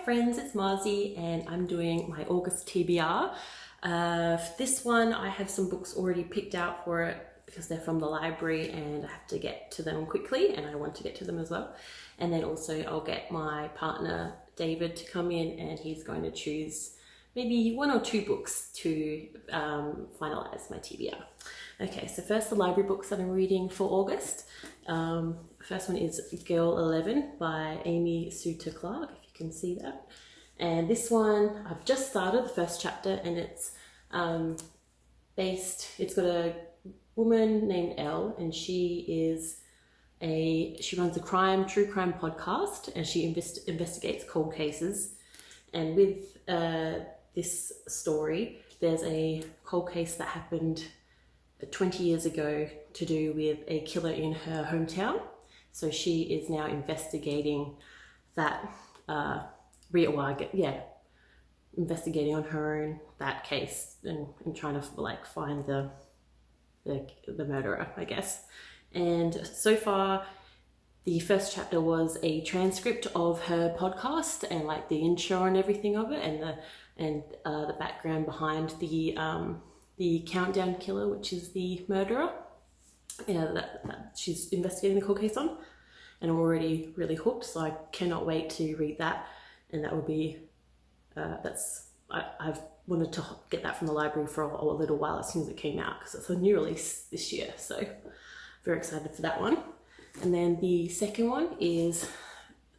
friends, it's Marzi and I'm doing my August TBR. For this one I have some books already picked out for it because they're from the library and I have to get to them quickly and I want to get to them as well. And then also I'll get my partner David to come in and he's going to choose maybe 1 or 2 books to finalize my TBR. Okay, so first the library books that I'm reading for August. First one is Girl 11 by Amy Suter Clark, if you can see that. And this one, I've just started the first chapter and it's it's got a woman named Elle and she runs a true crime podcast and she investigates cold cases. And with this story, there's a cold case that happened 20 years ago to do with a killer in her hometown. So she is now investigating that, investigating on her own that case and trying to like find the murderer, I guess. And so far, the first chapter was a transcript of her podcast and like the intro and everything of it, and the background behind the countdown killer, which is the murderer that she's investigating the cold case on. And I'm already really hooked, so I cannot wait to read that. And that will be, I've wanted to get that from the library for a little while as soon as it came out, because it's a new release this year, so very excited for that one. And then the second one is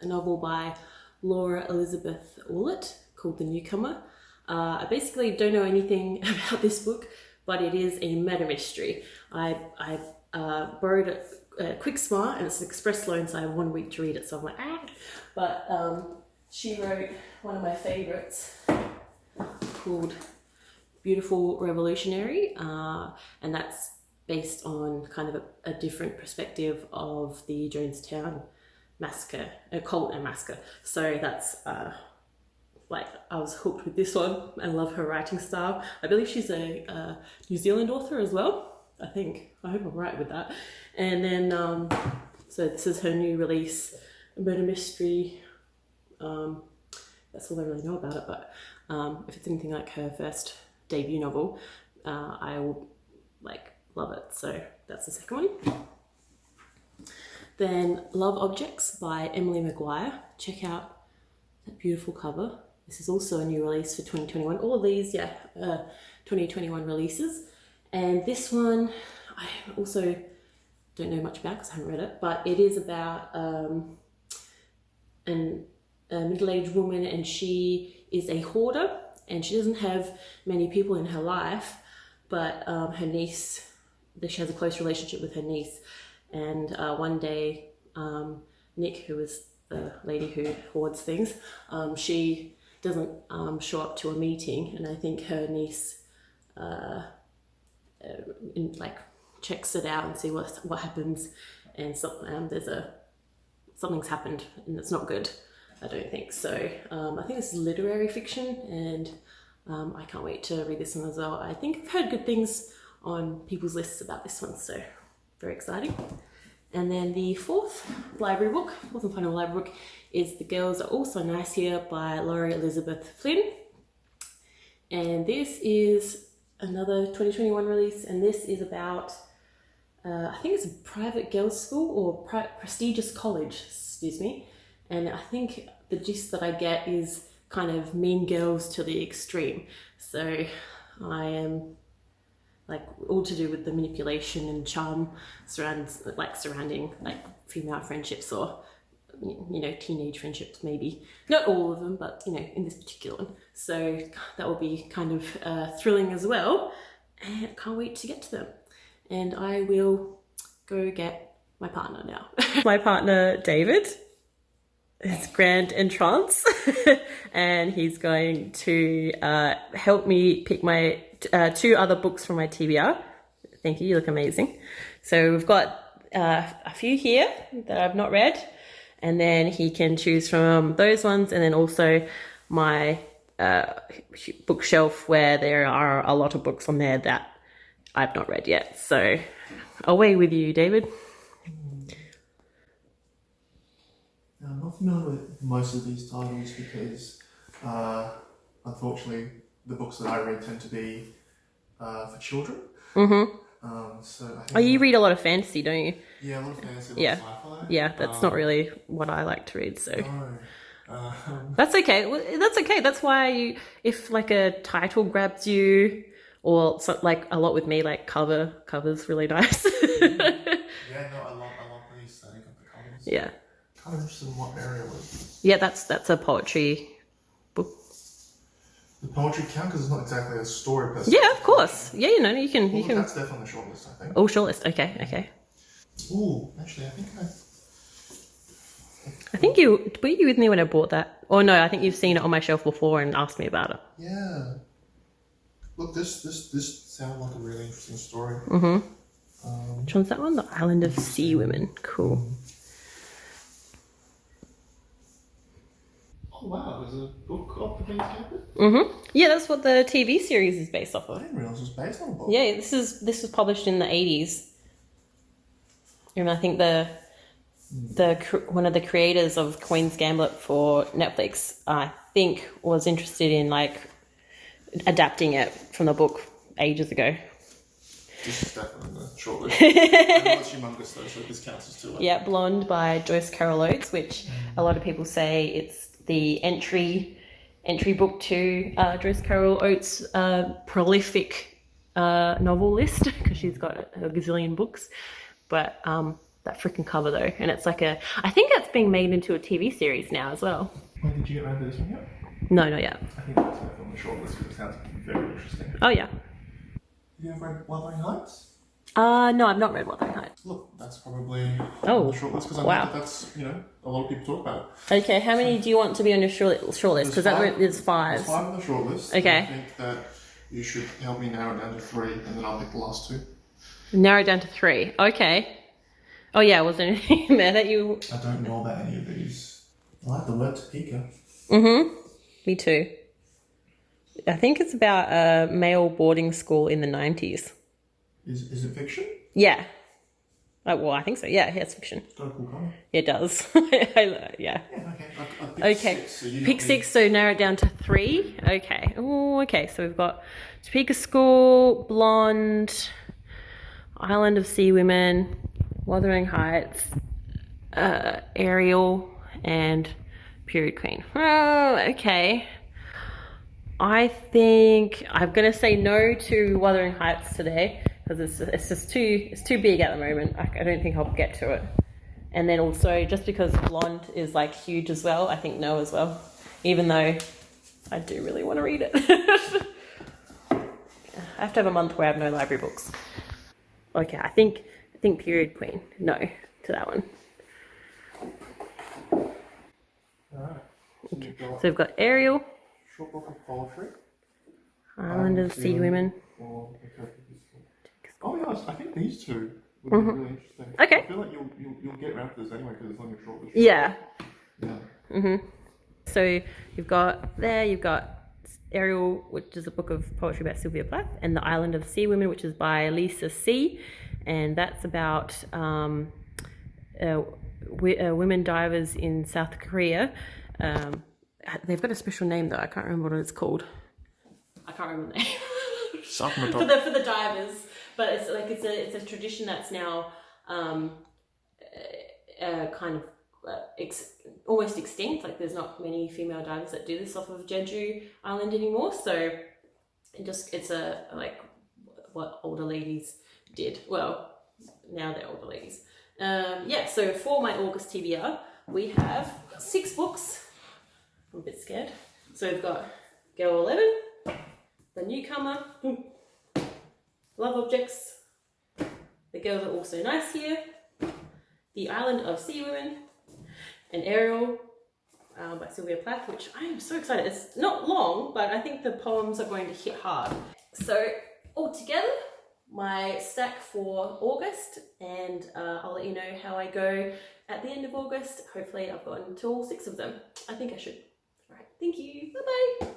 a novel by Laura Elizabeth Willett called The Newcomer. I basically don't know anything about this book, but it is a murder mystery. I borrowed it at Quick Smart and it's an express loan, so I have 1 week to read it, so I'm like, But she wrote one of my favorites called Beautiful Revolutionary, and that's based on kind of a different perspective of the Jonestown massacre, cult and massacre. So that's like, I was hooked with this one and love her writing style. I believe she's a New Zealand author as well, I think. I hope I'm right with that. And then, so this is her new release, a murder mystery. That's all I really know about it, but if it's anything like her first debut novel, I will love it. So that's the second one. Then Love Objects by Emily Maguire. Check out that beautiful cover. This is also a new release for 2021. All of these, 2021 releases. And this one, I also don't know much about because I haven't read it, but it is about a middle-aged woman, and she is a hoarder and she doesn't have many people in her life, but her niece, she has a close relationship with her niece. And one day, Nick, who is the lady who hoards things, she doesn't show up to a meeting, and I think her niece checks it out and see what happens, and something's happened and it's not good, I don't think. So I think this is literary fiction, and I can't wait to read this one as well. I think I've heard good things on people's lists about this one, so very exciting. And then the fourth and final library book is The Girls Are Also Nice Here by Laurie Elizabeth Flynn. And this is another 2021 release, and this is about, I think it's a private girls' school or prestigious college, excuse me. And I think the gist that I get is kind of Mean Girls to the extreme. So I am all to do with the manipulation and charm surrounding female friendships, or teenage friendships, maybe not all of them, but in this particular one. So that will be kind of thrilling as well, and I can't wait to get to them. And I will go get my partner now. My partner David, it's grand entrance, and he's going to help me pick my 2 other books from my TBR. Thank you, you look amazing. So we've got a few here that I've not read, and then he can choose from those ones, and then also my bookshelf where there are a lot of books on there that I've not read yet. So away with you, David. I'm not familiar with most of these titles because, unfortunately, the books that I read tend to be for children. So I think you read a lot of fantasy, don't you? yeah, a lot of fantasy, a lot Yeah. of sci-fi. Yeah, that's not really what I like to read, so. No. That's okay. Well, that's okay. That's why if like a title grabs you, or so, like a lot with me, like covers really nice. Yeah, no, I love the aesthetic of the covers. Yeah. Kind of interested in what area was. Yeah, that's a poetry book. The poetry count because it's not exactly a story per se. Yeah, of course. Yeah, you know, you can. That's definitely on the shortlist, I think. Oh, shortlist. Okay. Ooh, actually, I think I think were you with me when I bought that? Or no, I think you've seen it on my shelf before and asked me about it. yeah. Look, this sounded like a really interesting story. Which one's that one? The Island of Sea Women. Cool. Oh wow, there's a book of the Queen's Gambit? Yeah, that's what the TV series is based off of. I didn't realise it was based on a book. Yeah, this was published in the 80s. And I think one of the creators of Queen's Gambit for Netflix, I think, was interested in like adapting it from the book ages ago. This is definitely in the shortlist. I know it's humongous though, so this counts as 2. Yeah, Blonde by Joyce Carol Oates, which a lot of people say it's the entry book to Joyce Carol Oates' prolific novel list, because she's got a gazillion books. But that freaking cover though, and it's like I think that's being made into a TV series now as well. Well, did you get around to this one yet? No, not yet. I think that's on the shortlist because it sounds very interesting. Oh yeah. Have you ever read Wuthering Heights? No, I've not read Wuthering Heights. Look, that's probably on Oh, the shortlist because I wow. know that's, a lot of people talk about it. Okay, how many do you want to be on your shortlist? Because there's 5. There's 5 on the shortlist. Okay. I think that you should help me narrow it down to 3 and then I'll pick the last 2. Narrow down to 3. Okay. Oh yeah, was there anything there that you... I don't know about any of these. I like the word Topeka. Me too. I think it's about a male boarding school in the 90s. Is it fiction? Yeah. Well, I think so. Yeah, it's fiction. It's got a cool cover. It does. Yeah. Yeah, okay. I picked Okay. 6, so you Pick 6, so narrow it down to 3. Okay. Oh, okay. So we've got Topeka School, Blonde, Island of Sea Women, Wuthering Heights, Ariel, and Period Queen. Oh, okay. I think I'm gonna say no to Wuthering Heights today because it's too big at the moment. I don't think I'll get to it. And then also just because Blonde is like huge as well, I think no as well. Even though I do really want to read it. I have to have a month where I have no library books. Okay, I think Period Queen. No to that one. Alright. So So we've got Ariel, short book of poetry. Island of Sea Women. Or oh yeah, I think these 2 would be really interesting. Okay. I feel like you'll get around to this anyway because it's on your shortlist. Yeah. Yeah. So you've got Ariel, which is a book of poetry by Sylvia Plath, and The Island of Sea Women, which is by Lisa C. And that's about women divers in South Korea. They've got a special name though. I can't remember what it's called. I can't remember the name. for the divers, but it's a tradition that's now kind of almost extinct. Like there's not many female divers that do this off of Jeju Island anymore. So it's what older ladies did. Well, now they're older ladies. So for my August TBR, we have 6 books. I'm a bit scared. So we've got Girl 11, The Newcomer, Love Objects, The Girls Are Also Nice Here, The Island of Sea Women, and Ariel by Sylvia Plath, which I am so excited. It's not long, but I think the poems are going to hit hard. So altogether, my stack for August, and I'll let you know how I go at the end of August. Hopefully I've gotten to all 6 of them. I think I should. All right, thank you. Bye-bye.